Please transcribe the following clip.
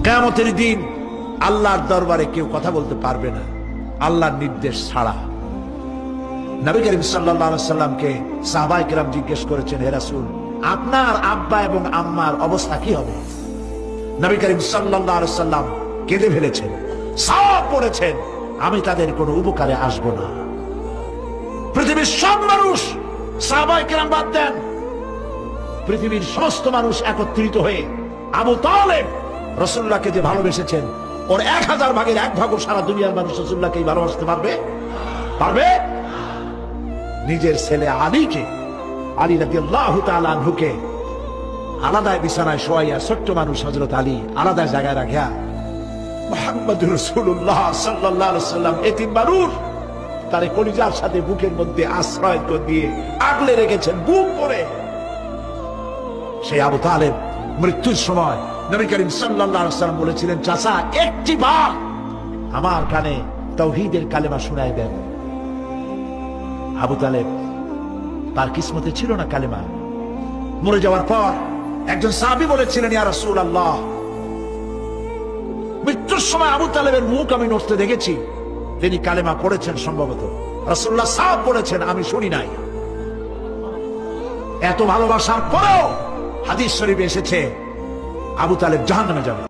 কিয়ামতের দিন আল্লাহর দরবারে কেউ কথা বলতে পারবে না আল্লাহর নির্দেশ ছাড়া। নবী করিম সাল্লাল্লাহু আলাইহি সাল্লামকে সাহাবায়ে কেরাম জিজ্ঞেস করেছেন, হে রাসূল, আপনার আব্বা এবং আম্মার অবস্থা কি হবে? নবী করিম সাল্লাল্লাহু আলাইহি সাল্লাম কেঁদে ফেলেছেন, সাপ পড়েছেন, আমি তাদের কোনো উপকারে আসব না। পৃথিবীর সব মানুষ, সাহাবায়ে কেরাম বাদ দেন, পৃথিবীর সমস্ত মানুষ একত্রিত হয়ে আবু তালেব রাসূলুল্লাহকে যে ভালোবেসেছেন, ওর 1000 ভাগের 1 ভাগও সারা দুনিয়ার মানুষ রাসূলুল্লাহকে ভালোবাসতে পারবে? পারবে? নিজের ছেলে আলীকে, আলী রাদিয়াল্লাহু তাআলা আনহুকে আলাদা বিছানায় শোয়াইয়া, ছোট্ট মানুষ হযরত আলী আলাদা জায়গায় রাখিয়া মুহাম্মদুর রাসূলুল্লাহ সাল্লাল্লাহু আলাইহি সাল্লাম এতিম মানুষ তার কলিজার সাথে বুকের মধ্যে আশ্রয় দিয়ে আগলে রেখেছেন বুক করে। সেই আবু তালেব মৃত্যুর সময় নবী করিম সাল্লাল্লাহু আলাইহি সাল্লাম বলেছিলেন, চাচা একটি বার আমার কানে তাওহীদের কালেমা শোনায় দেন। আবু তালেব, তার কিসমতে ছিল না কালেমা। মরে যাওয়ার পর একজন সাহাবী বলেছিলেন, ইয়া রাসূলুল্লাহ, মৃত্যুর সময় আবু তালেবের মুখ আমি নড়তে দেখেছি, তিনি কালেমা পড়েছেন সম্ভবত। রাসূলুল্লাহ সাহেব বলেছেন, আমি শুনি নাই। এত ভালোবাসার পরেও হাদিস শরীফে এসেছে আবু তালেব জাহান্নামে যাবে।